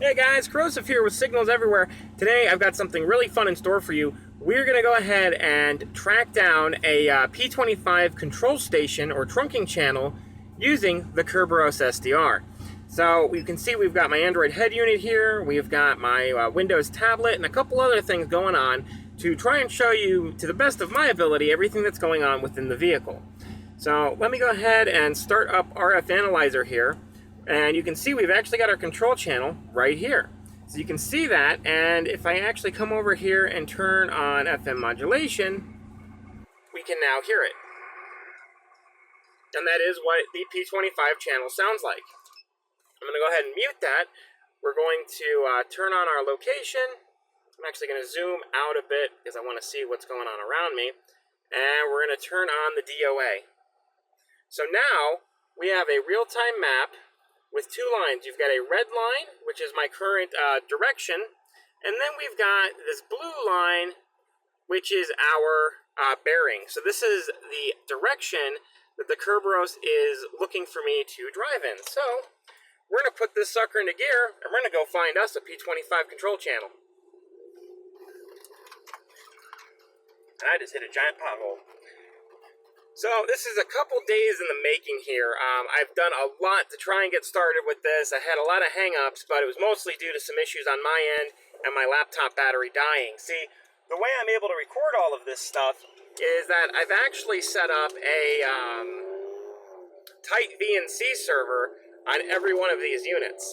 Hey guys, Kerberos here with Signals Everywhere. Today I've got something really fun in store for you. We're going to go ahead and track down a P25 control station or trunking channel using the Kerberos SDR. So you can see we've got my Android head unit here, we've got my Windows tablet, and a couple other things going on to try and show you, to the best of my ability, everything that's going on within the vehicle. So let me go ahead and start up RF Analyzer here. And you can see we've actually got our control channel right here. So you can see that, and if I actually come over here and turn on FM modulation, we can now hear it. And that is what the P25 channel sounds like. I'm going to go ahead and mute that. We're going to turn on our location. I'm actually going to zoom out a bit because I want to see what's going on around me. And we're going to turn on the DOA. So now we have a real-time map with two lines. You've got a red line, which is my current direction, and then we've got this blue line, which is our bearing. So this is the direction that the Kerberos is looking for me to drive in. So we're going to put this sucker into gear, and we're going to go find us a P25 control channel. And I just hit a giant pothole. So this is a couple days in the making here. I've done a lot to try and get started with this. I had a lot of hang-ups, but it was mostly due to some issues on my end and my laptop battery dying. See, the way I'm able to record all of this stuff is that I've actually set up a tight VNC server on every one of these units.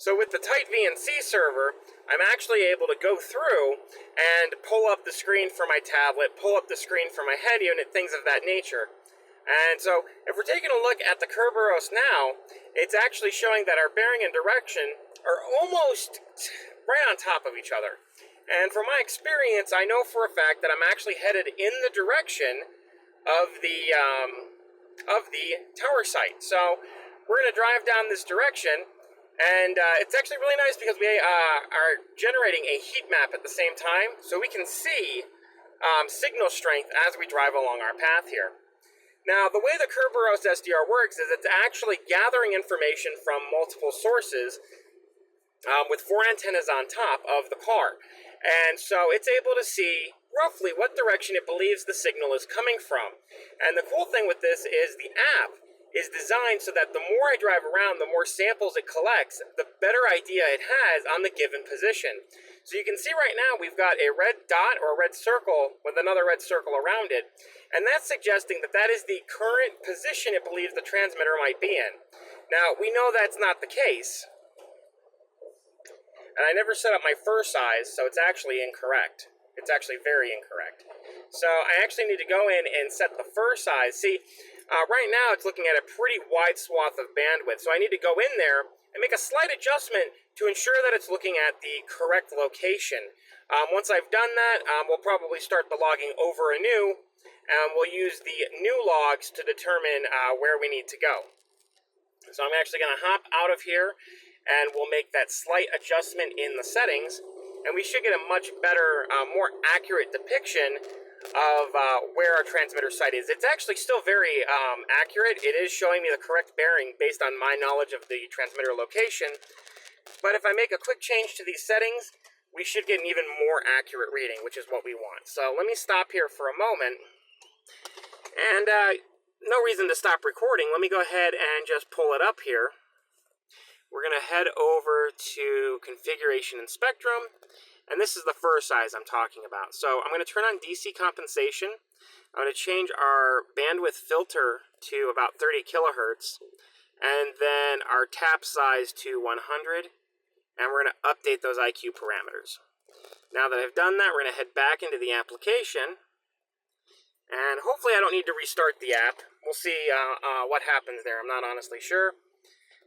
So with the tight VNC server, I'm actually able to go through and pull up the screen for my tablet, pull up the screen for my head unit, things of that nature. And so if we're taking a look at the Kerberos now, it's actually showing that our bearing and direction are almost right on top of each other. And from my experience, I know for a fact that I'm actually headed in the direction of the tower site. So we're going to drive down this direction. And it's actually really nice because we are generating a heat map at the same time, so we can see signal strength as we drive along our path here. Now, the way the Kerberos SDR works is it's actually gathering information from multiple sources with 4 antennas on top of the car. And so it's able to see roughly what direction it believes the signal is coming from. And the cool thing with this is the app is designed so that the more I drive around, the more samples it collects, the better idea it has on the given position. So you can see right now we've got a red dot or a red circle with another red circle around it, and that's suggesting that that is the current position it believes the transmitter might be in. Now, we know that's not the case, and I never set up my fur size, so it's actually incorrect. It's actually very incorrect. So I actually need to go in and set the fur size. See, right now it's looking at a pretty wide swath of bandwidth, so I need to go in there and make a slight adjustment to ensure that it's looking at the correct location. Once I've done that, we'll probably start the logging over anew, and we'll use the new logs to determine where we need to go. So I'm actually going to hop out of here, and we'll make that slight adjustment in the settings, and we should get a much better, more accurate depiction of where our transmitter site is. It's actually still very accurate. It is showing me the correct bearing based on my knowledge of the transmitter location. But if I make a quick change to these settings, we should get an even more accurate reading, which is what we want. So let me stop here for a moment. And no reason to stop recording. Let me go ahead and just pull it up here. We're going to head over to Configuration and Spectrum. And this is the fur size I'm talking about. So I'm going to turn on DC compensation. I'm going to change our bandwidth filter to about 30 kilohertz. And then our tap size to 100. And we're going to update those IQ parameters. Now that I've done that, we're going to head back into the application. And hopefully I don't need to restart the app. We'll see what happens there. I'm not honestly sure.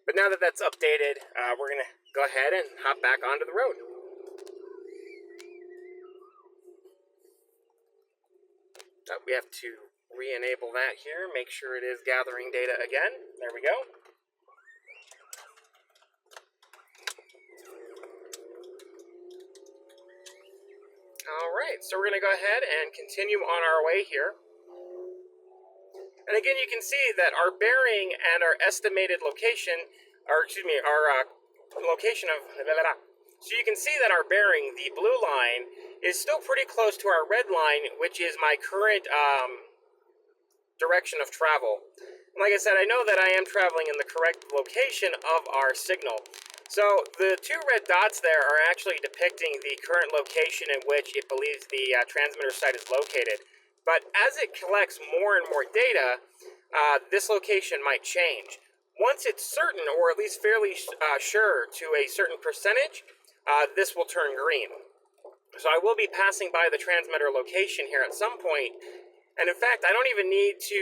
But now that that's updated, we're going to go ahead and hop back onto the road. So we have to re-enable that here, make sure it is gathering data again. There we go. All right, so we're going to go ahead and continue on our way here. And again, you can see that our bearing and our estimated location or excuse me, our location of. So you can see that our bearing, the blue line, is still pretty close to our red line, which is my current direction of travel. Like I said, I know that I am traveling in the correct location of our signal. So the two red dots there are actually depicting the current location in which it believes the transmitter site is located. But as it collects more and more data, this location might change. Once it's certain, or at least fairly sure to a certain percentage, this will turn green. So I will be passing by the transmitter location here at some point. And in fact, I don't even need to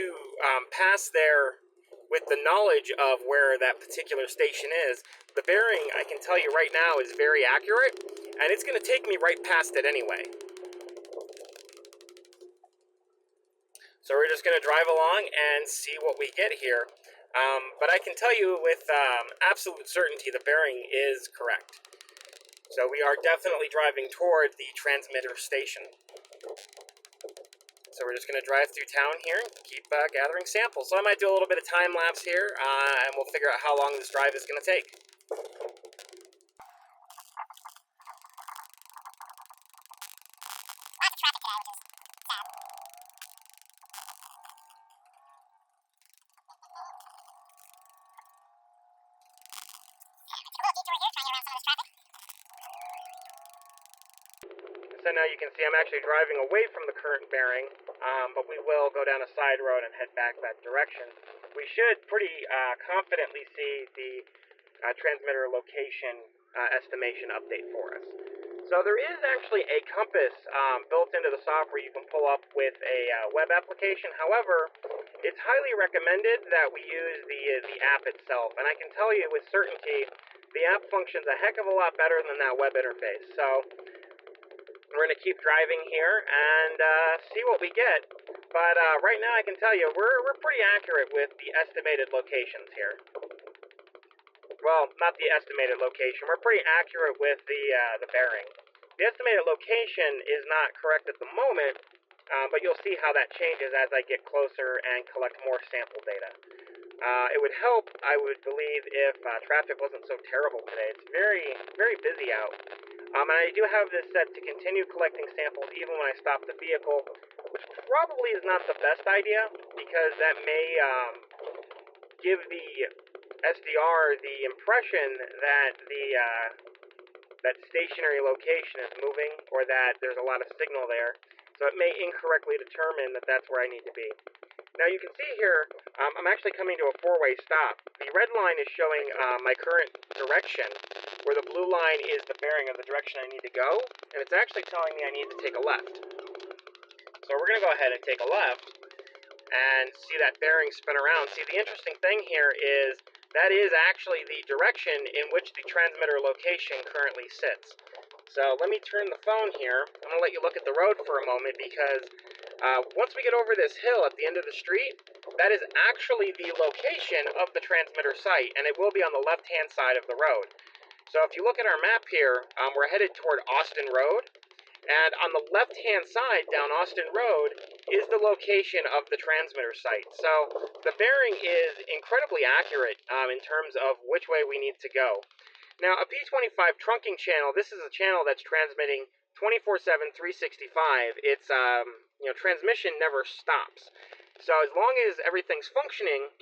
pass there with the knowledge of where that particular station is. The bearing, I can tell you right now, is very accurate, and it's going to take me right past it anyway. So we're just going to drive along and see what we get here. But I can tell you with absolute certainty the bearing is correct. So we are definitely driving toward the transmitter station. So we're just going to drive through town here and keep gathering samples. So I might do a little bit of time lapse here, and we'll figure out how long this drive is going to take. Lots of traffic today, which is sad. A little detour here, trying to get around some of this traffic. So now you can see I'm actually driving away from the current bearing, but we will go down a side road and head back that direction. We should pretty confidently see the transmitter location estimation update for us. So there is actually a compass built into the software you can pull up with a web application. However, it's highly recommended that we use the app itself. And I can tell you with certainty, the app functions a heck of a lot better than that web interface. So we're going to keep driving here and see what we get. But right now I can tell you we're pretty accurate with the estimated locations here. Well, not the estimated location. We're pretty accurate with the bearing. The estimated location is not correct at the moment, but you'll see how that changes as I get closer and collect more sample data. It would help, I would believe, if traffic wasn't so terrible today. It's very, very busy out. And I do have this set to continue collecting samples even when I stop the vehicle, which probably is not the best idea, because that may give the SDR the impression that that stationary location is moving, or that there's a lot of signal there. So it may incorrectly determine that that's where I need to be. Now you can see here, I'm actually coming to a four-way stop. The red line is showing my current direction, where the blue line is the bearing of the direction I need to go, and it's actually telling me I need to take a left. So we're going to go ahead and take a left, and see that bearing spin around. See, the interesting thing here is that is actually the direction in which the transmitter location currently sits. So let me turn the phone here. I'm going to let you look at the road for a moment, because once we get over this hill at the end of the street, that is actually the location of the transmitter site, and it will be on the left-hand side of the road. So if you look at our map here, we're headed toward Austin Road, and on the left-hand side down Austin Road is the location of the transmitter site. So the bearing is incredibly accurate in terms of which way we need to go. Now, a P25 trunking channel, this is a channel that's transmitting 24/7, 365. Its transmission never stops. So as long as everything's functioning,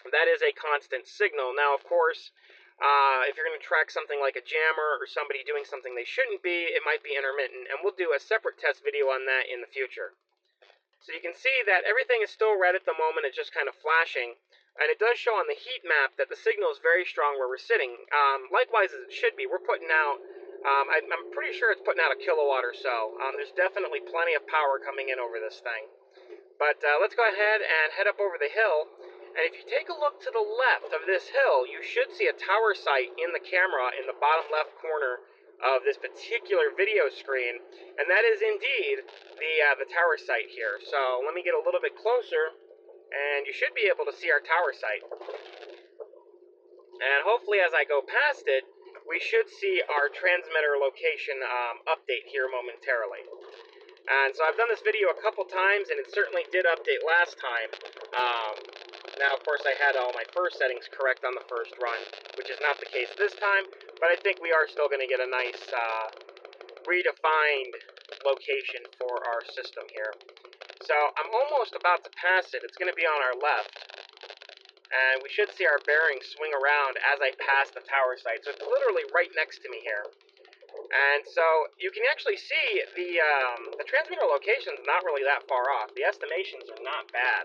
that is a constant signal. Now, of course, if you're going to track something like a jammer or somebody doing something they shouldn't be, it might be intermittent, and we'll do a separate test video on that in the future. So you can see that everything is still red at the moment. It's just kind of flashing, and it does show on the heat map that the signal is very strong where we're sitting. Likewise as it should be. We're putting out, I'm pretty sure it's putting out a kilowatt or so. There's definitely plenty of power coming in over this thing. But let's go ahead and head up over the hill. And if you take a look to the left of this hill, you should see a tower site in the camera in the bottom left corner of this particular video screen. And that is indeed the tower site here. So let me get a little bit closer, and you should be able to see our tower site. And hopefully as I go past it, we should see our transmitter location update here momentarily. And so I've done this video a couple times, and it certainly did update last time. Now, of course, I had all my first settings correct on the first run, which is not the case this time, but I think we are still going to get a nice redefined location for our system here. So I'm almost about to pass it. It's going to be on our left, and we should see our bearing swing around as I pass the tower site. So it's literally right next to me here. And so you can actually see the transmitter location is not really that far off. The estimations are not bad.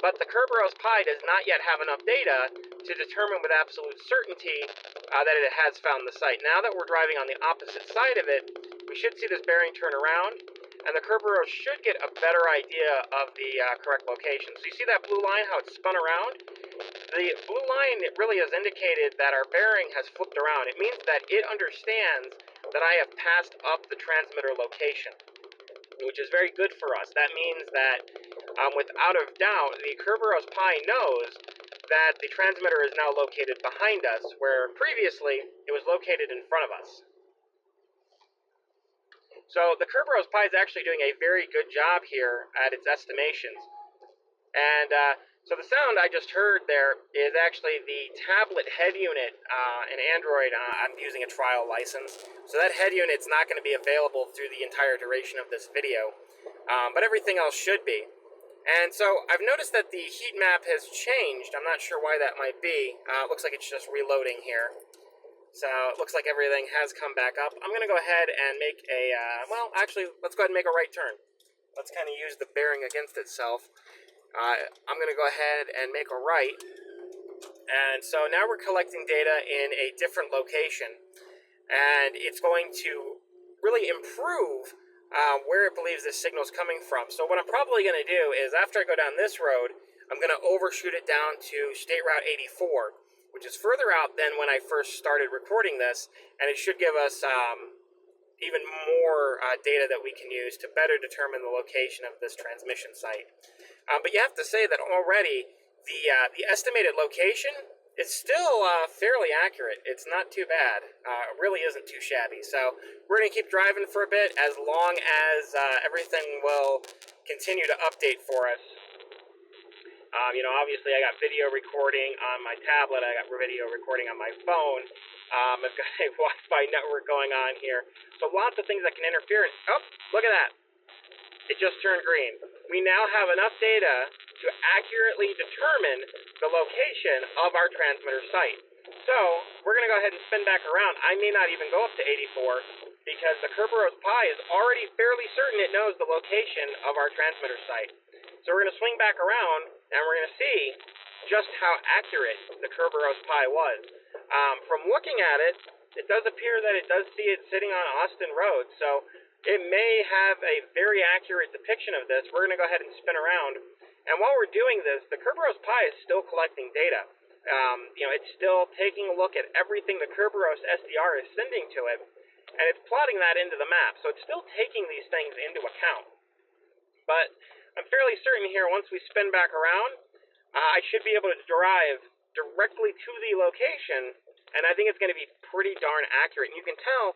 But the Kerberos Pi does not yet have enough data to determine with absolute certainty that it has found the site. Now that we're driving on the opposite side of it, we should see this bearing turn around, and the Kerberos should get a better idea of the correct location. So you see that blue line, how it's spun around? The blue line, it really has indicated that our bearing has flipped around. It means that it understands that I have passed up the transmitter location, which is very good for us. That means that, without a doubt, the Kerberos Pi knows that the transmitter is now located behind us, where previously it was located in front of us. So the Kerberos Pi is actually doing a very good job here at its estimations. And so the sound I just heard there is actually the tablet head unit in Android. I'm using a trial license, so that head unit's not going to be available through the entire duration of this video, but everything else should be. And so I've noticed that the heat map has changed. I'm not sure why that might be. It looks like it's just reloading here. So it looks like everything has come back up. I'm going to go ahead and make a, well, actually, let's go ahead and make a right turn. Let's kind of use the bearing against itself. I'm going to go ahead and make a right. And so now we're collecting data in a different location. And it's going to really improve where it believes this signal is coming from. So what I'm probably going to do is, after I go down this road, I'm going to overshoot it down to State Route 84, which is further out than when I first started recording this. And it should give us even more data that we can use to better determine the location of this transmission site. But you have to say that already the estimated location is still fairly accurate. It's not too bad. It really isn't too shabby. So we're going to keep driving for a bit as long as everything will continue to update for us. Obviously I got video recording on my tablet. I got video recording on my phone. I've got a Wi-Fi network going on here. So lots of things that can interfere. Oh, look at that. It just turned green. We now have enough data to accurately determine the location of our transmitter site. So we're going to go ahead and spin back around. I may not even go up to 84 because the Kerberos Pi is already fairly certain it knows the location of our transmitter site. So we're going to swing back around and we're going to see just how accurate the Kerberos Pi was. From looking at it, it does appear that it does see it sitting on Austin Road. So it may have a very accurate depiction of this. We're going to go ahead and spin around. And while we're doing this, the Kerberos Pi is still collecting data. It's still taking a look at everything the Kerberos SDR is sending to it, and it's plotting that into the map. So it's still taking these things into account. But I'm fairly certain here, once we spin back around, I should be able to drive directly to the location, and I think it's going to be pretty darn accurate. And you can tell,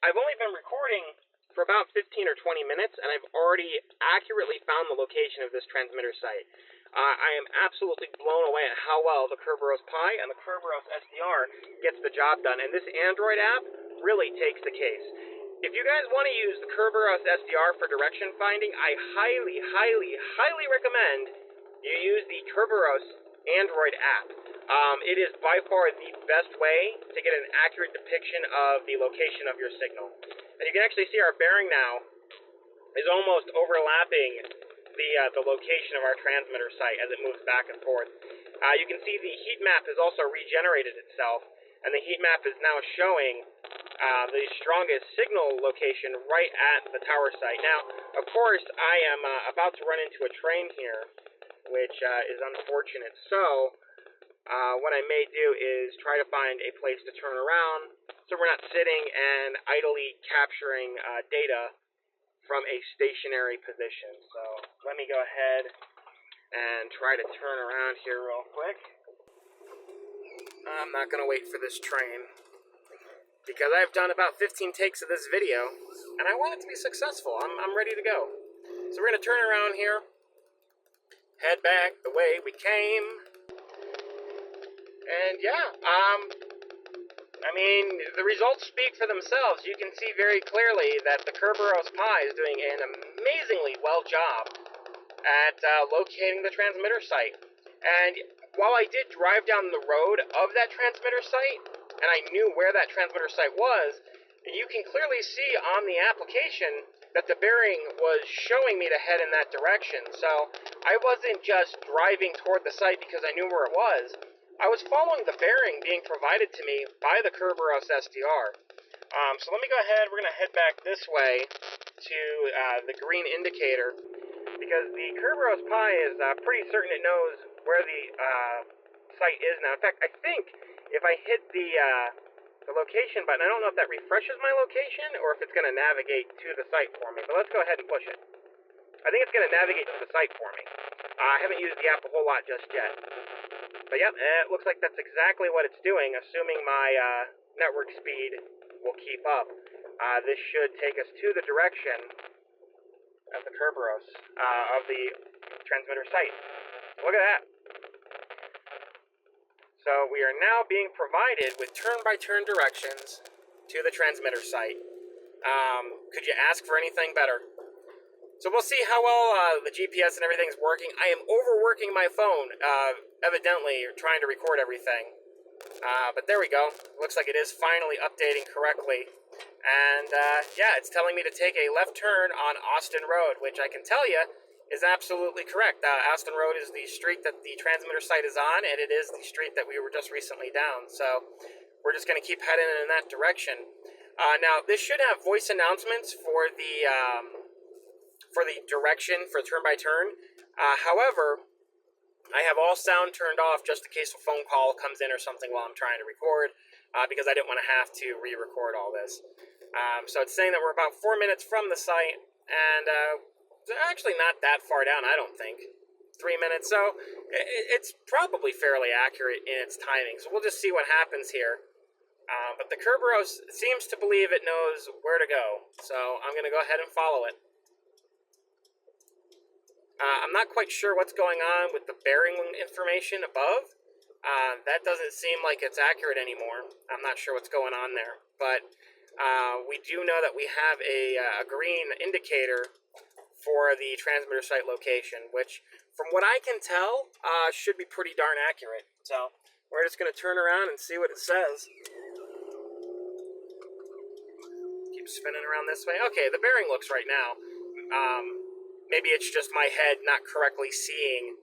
I've only been recording for about 15 or 20 minutes, and I've already accurately found the location of this transmitter site. I am absolutely blown away at how well the Kerberos Pi and the Kerberos SDR gets the job done, and this Android app really takes the case. If you guys want to use the Kerberos SDR for direction finding, I highly, highly, highly recommend you use the Kerberos Android app. It is by far the best way to get an accurate depiction of the location of your signal. And you can actually see our bearing now is almost overlapping the location of our transmitter site as it moves back and forth. You can see the heat map has also regenerated itself, and the heat map is now showing the strongest signal location right at the tower site. Now, of course, I am about to run into a train here, which is unfortunate. So what I may do is try to find a place to turn around so we're not sitting and idly capturing data from a stationary position. So let me go ahead and try to turn around here real quick. I'm not going to wait for this train because I've done about 15 takes of this video and I want it to be successful. I'm ready to go. So we're going to turn around here, head back the way we came. And yeah, I mean, the results speak for themselves. You can see very clearly that the Kerberos Pi is doing an amazingly well job at locating the transmitter site. And while I did drive down the road of that transmitter site, and I knew where that transmitter site was, you can clearly see on the application that the bearing was showing me to head in that direction. So I wasn't just driving toward the site because I knew where it was. I was following the bearing being provided to me by the Kerberos SDR. So let me go ahead. We're going to head back this way to the green indicator, because the Kerberos Pi is pretty certain it knows where the site is now. In fact, I think if I hit the location button, I don't know if that refreshes my location or if it's going to navigate to the site for me. But let's go ahead and push it. I think it's going to navigate to the site for me. I haven't used the app a whole lot just yet. But yep, it looks like that's exactly what it's doing, assuming my network speed will keep up. This should take us to the direction of the Kerberos, of the transmitter site. Look at that. So we are now being provided with turn-by-turn directions to the transmitter site. Could you ask for anything better? So we'll see how well the GPS and everything's working. I am overworking my phone, evidently trying to record everything. But there we go. Looks like it is finally updating correctly. And yeah, it's telling me to take a left turn on Austin Road, which I can tell you is absolutely correct. Austin Road is the street that the transmitter site is on, and it is the street that we were just recently down. So we're just going to keep heading in that direction. Now, this should have voice announcements for the direction for turn by turn. However, I have all sound turned off just in case a phone call comes in or something while I'm trying to record, because I didn't want to have to re-record all this. So it's saying that we're about 4 minutes from the site, and actually not that far down, I don't think. 3 minutes, so it's probably fairly accurate in its timing. So we'll just see what happens here. But the Kerberos seems to believe it knows where to go, so I'm going to go ahead and follow it. I'm not quite sure what's going on with the bearing information above. That doesn't seem like it's accurate anymore. I'm not sure what's going on there. But we do know that we have a green indicator for the transmitter site location, which, from what I can tell, should be pretty darn accurate. So we're just going to turn around and see what it says. Keep spinning around this way. Okay, the bearing looks right now. Maybe it's just my head not correctly seeing,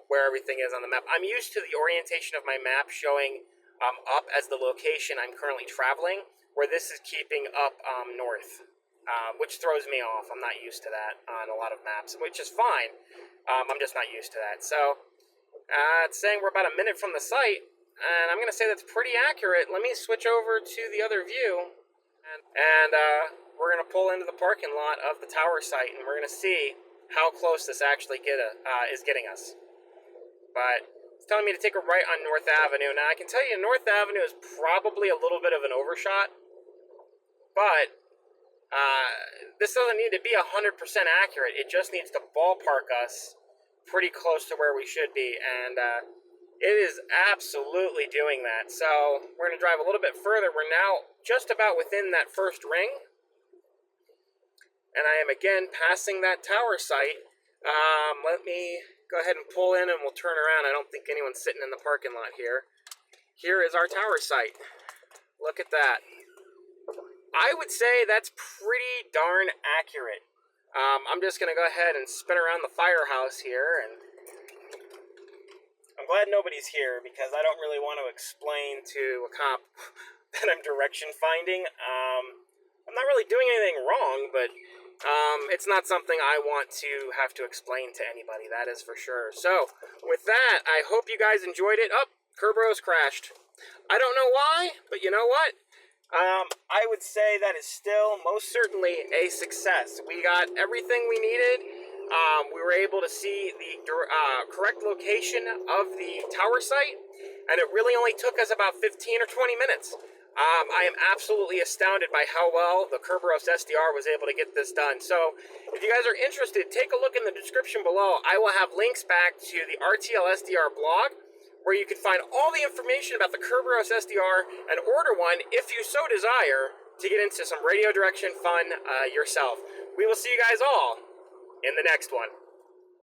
where everything is on the map. I'm used to the orientation of my map showing up as the location I'm currently traveling, where this is keeping up north, which throws me off. I'm not used to that on a lot of maps, which is fine. I'm just not used to that. So it's saying we're about a minute from the site, and I'm going to say that's pretty accurate. Let me switch over to the other view, and we're going to pull into the parking lot of the tower site, and we're going to see how close this actually is getting us. But it's telling me to take a right on North Avenue. Now, I can tell you North Avenue is probably a little bit of an overshot, but this doesn't need to be 100% accurate. It just needs to ballpark us pretty close to where we should be, and it is absolutely doing that. So we're going to drive a little bit further. We're now just about within that first ring, and I am again passing that tower site. Let me go ahead and pull in, and we'll turn around. I don't think anyone's sitting in the parking lot here. Here is our tower site. Look at that. I would say that's pretty darn accurate. I'm just going to go ahead and spin around the firehouse here, and I'm glad nobody's here because I don't really want to explain to a cop that I'm direction finding. I'm not really doing anything wrong, but it's not something I want to have to explain to anybody, that is for sure. So, with that, I hope you guys enjoyed it. Oh, Kerberos crashed. I don't know why, but you know what? I would say that is still most certainly a success. We got everything we needed. We were able to see the correct location of the tower site, and it really only took us about 15 or 20 minutes. I am absolutely astounded by how well the Kerberos SDR was able to get this done. So, if you guys are interested, take a look in the description below. I will have links back to the RTL SDR blog, where you can find all the information about the Kerberos SDR and order one if you so desire to get into some radio direction fun yourself. We will see you guys all in the next one.